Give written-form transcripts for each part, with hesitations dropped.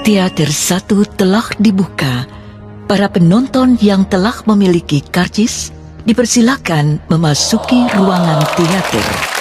Teater 1 telah dibuka. Para penonton yang telah memiliki karcis dipersilakan memasuki ruangan teater.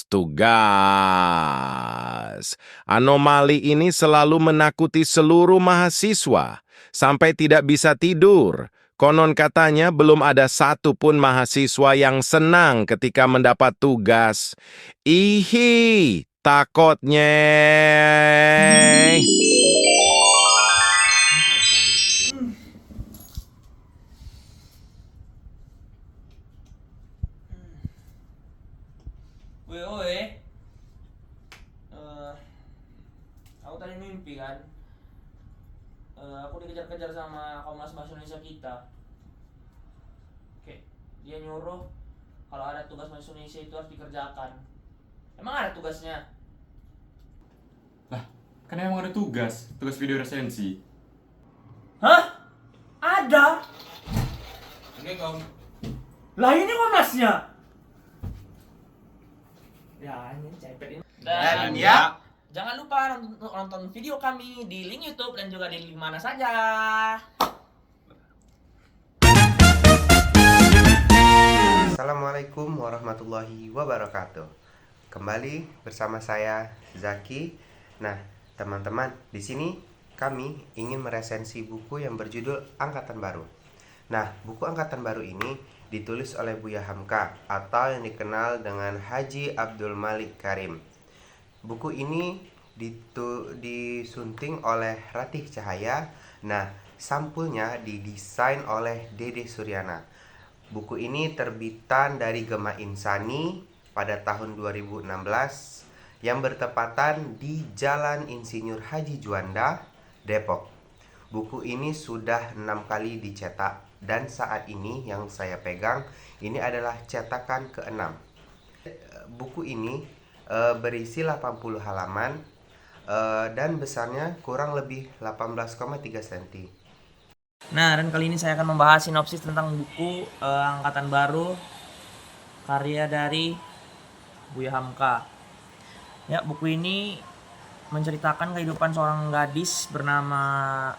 Tugas. Anomali ini selalu menakuti seluruh mahasiswa sampai tidak bisa tidur. Konon katanya belum ada satupun mahasiswa yang senang ketika mendapat tugas. Ihi, takutnya. Woi, aku tadi mimpi kan, aku dikejar-kejar sama Komnas Bahasa Indonesia kita. Oke, dia nyuruh kalau ada tugas Bahasa Indonesia itu harus dikerjakan. Emang ada tugasnya? Lah, kan emang ada tugas video resensi. Hah? Ada? Oke, Kom. Lah ini Komnasnya. Ya, ini cepet ini. Dan ya, jangan lupa nonton video kami di link YouTube dan juga di link mana saja. Assalamualaikum warahmatullahi wabarakatuh. Kembali bersama saya Zaki. Nah, teman-teman, di sini kami ingin meresensi buku yang berjudul Angkatan Baru. Nah, buku Angkatan Baru ini ditulis oleh Buya Hamka atau yang dikenal dengan Haji Abdul Malik Karim. Buku ini disunting oleh Ratih Cahaya. Nah, sampulnya didesain oleh Dede Suryana. Buku ini terbitan dari Gema Insani pada tahun 2016 yang bertepatan di Jalan Insinyur Haji Juanda, Depok. Buku ini sudah 6 kali dicetak dan saat ini yang saya pegang ini adalah cetakan ke-6. Buku ini berisi 80 halaman dan besarnya kurang lebih 18,3 cm. Nah, dan kali ini saya akan membahas sinopsis tentang buku Angkatan Baru karya dari Buya Hamka. Ya, buku ini menceritakan kehidupan seorang gadis bernama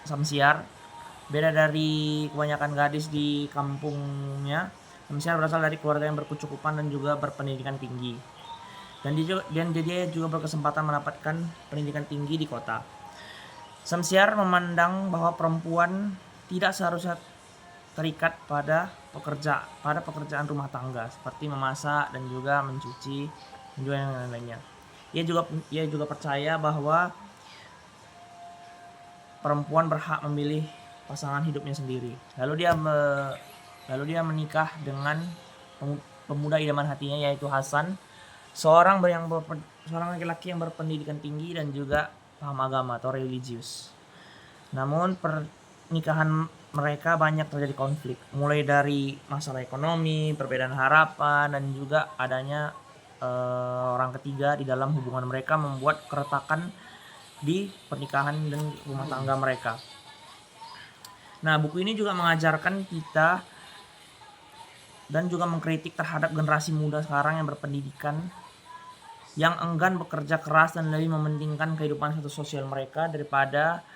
Samsiar. Beda dari kebanyakan gadis di kampungnya, Samsiar berasal dari keluarga yang berkecukupan dan juga berpendidikan tinggi. Dan dia juga berkesempatan mendapatkan pendidikan tinggi di kota. Samsiar memandang bahwa perempuan tidak seharusnya terikat pada pekerjaan rumah tangga seperti memasak dan juga mencuci dan juga yang lainnya. Ia juga percaya bahwa perempuan berhak memilih pasangan hidupnya sendiri. Lalu dia menikah dengan pemuda idaman hatinya, yaitu Hasan, seorang laki-laki yang berpendidikan tinggi dan juga paham agama atau religius. Namun pernikahan mereka banyak terjadi konflik, mulai dari masalah ekonomi, perbedaan harapan, dan juga adanya orang ketiga di dalam hubungan mereka, membuat keretakan di pernikahan dan rumah tangga mereka. Nah, buku ini juga mengajarkan kita dan juga mengkritik terhadap generasi muda sekarang yang berpendidikan, yang enggan bekerja keras dan lebih mementingkan kehidupan sosial mereka daripada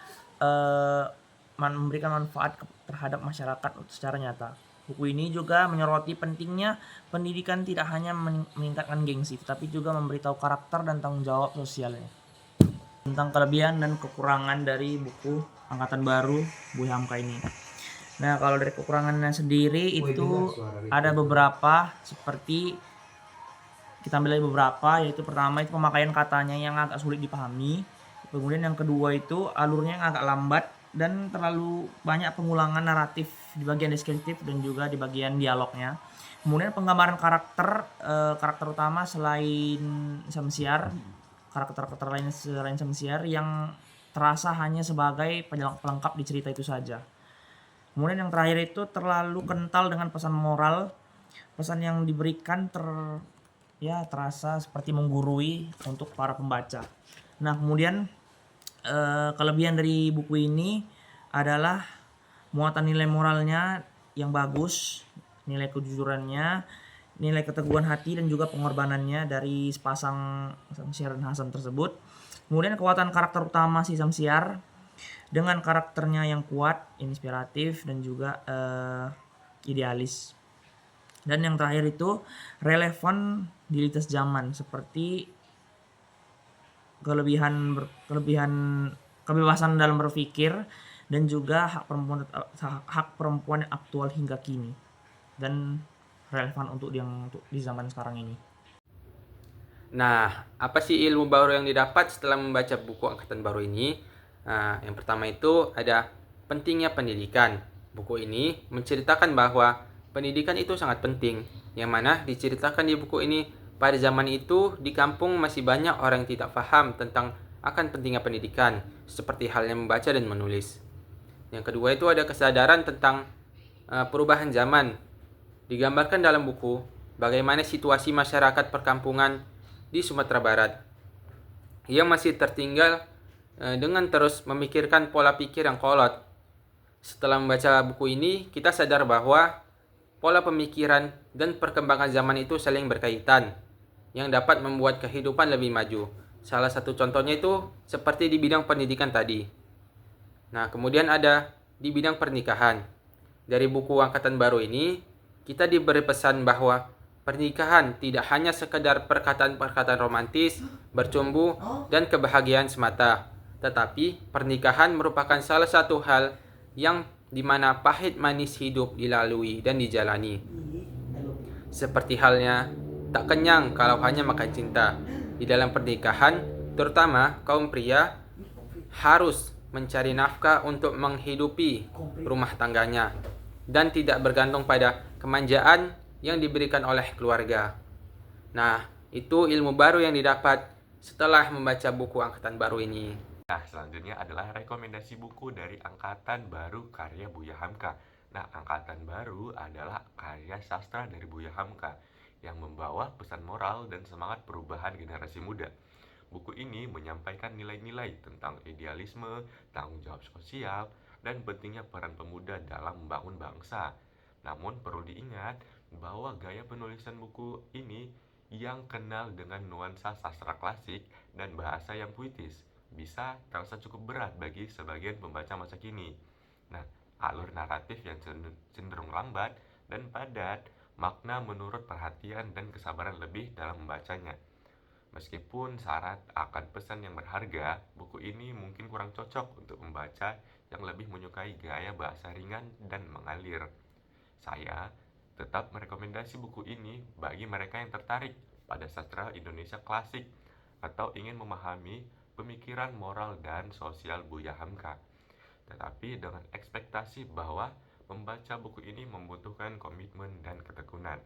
memberikan manfaat terhadap masyarakat secara nyata. Buku ini juga menyoroti pentingnya pendidikan tidak hanya meningkatkan gengsi, tetapi juga memberitahu karakter dan tanggung jawab sosialnya. Tentang kelebihan dan kekurangan dari buku angkatan baru Buya Hamka ini. Nah, kalau dari kekurangannya sendiri itu ada beberapa, seperti kita ambil dari beberapa, yaitu pertama itu pemakaian katanya yang agak sulit dipahami. Kemudian yang kedua itu alurnya yang agak lambat dan terlalu banyak pengulangan naratif di bagian deskriptif dan juga di bagian dialognya. Kemudian penggambaran karakter utama selain Samsiar, karakter lain selain Samsiar yang terasa hanya sebagai pelengkap di cerita itu saja. Kemudian yang terakhir itu terlalu kental dengan pesan moral. Pesan yang diberikan terasa seperti menggurui untuk para pembaca. Nah, kemudian kelebihan dari buku ini adalah muatan nilai moralnya yang bagus, nilai kejujurannya, nilai keteguhan hati dan juga pengorbanannya dari sepasang Samsiar dan Hasan tersebut. Kemudian kekuatan karakter utama si Samsiar dengan karakternya yang kuat, inspiratif dan juga idealis. Dan yang terakhir itu relevan di lintas zaman, seperti kebebasan dalam berpikir dan juga hak perempuan yang aktual hingga kini dan relevan untuk di zaman sekarang ini. Nah, apa sih ilmu baru yang didapat setelah membaca buku angkatan baru ini? Nah, yang pertama itu ada pentingnya pendidikan. Buku ini menceritakan bahwa pendidikan itu sangat penting, yang mana diceritakan di buku ini pada zaman itu di kampung masih banyak orang yang tidak paham tentang akan pentingnya pendidikan, seperti halnya membaca dan menulis. Yang kedua itu ada kesadaran tentang perubahan zaman. Digambarkan dalam buku bagaimana situasi masyarakat perkampungan di Sumatera Barat yang masih tertinggal dengan terus memikirkan pola pikir yang kolot. Setelah membaca buku ini, kita sadar bahwa pola pemikiran dan perkembangan zaman itu saling berkaitan, yang dapat membuat kehidupan lebih maju. Salah satu contohnya itu seperti di bidang pendidikan tadi. Nah, kemudian ada di bidang pernikahan. Dari buku angkatan baru ini, kita diberi pesan bahwa pernikahan tidak hanya sekedar perkataan-perkataan romantis, bercumbu, dan kebahagiaan semata. Tetapi, pernikahan merupakan salah satu hal yang dimana pahit manis hidup dilalui dan dijalani. Seperti halnya tak kenyang kalau hanya makan cinta. Di dalam pernikahan, terutama kaum pria harus mencari nafkah untuk menghidupi rumah tangganya dan tidak bergantung pada kemanjaan yang diberikan oleh keluarga. Nah, itu ilmu baru yang didapat setelah membaca buku angkatan baru ini. Nah, selanjutnya adalah rekomendasi buku dari angkatan baru karya Buya Hamka. Nah, angkatan baru adalah karya sastra dari Buya Hamka yang membawa pesan moral dan semangat perubahan generasi muda. Buku ini menyampaikan nilai-nilai tentang idealisme, tanggung jawab sosial, dan pentingnya peran pemuda dalam membangun bangsa. Namun perlu diingat bahwa gaya penulisan buku ini yang kenal dengan nuansa sastra klasik dan bahasa yang puitis bisa terasa cukup berat bagi sebagian pembaca masa kini. Nah, alur naratif yang cenderung lambat dan padat, makna menurut perhatian dan kesabaran lebih dalam membacanya. Meskipun syarat akan pesan yang berharga, buku ini mungkin kurang cocok untuk membaca yang lebih menyukai gaya bahasa ringan dan mengalir. Saya tetap merekomendasi buku ini bagi mereka yang tertarik pada sastra Indonesia klasik atau ingin memahami pemikiran moral dan sosial Buya Hamka. Tetapi dengan ekspektasi bahwa membaca buku ini membutuhkan komitmen dan ketekunan.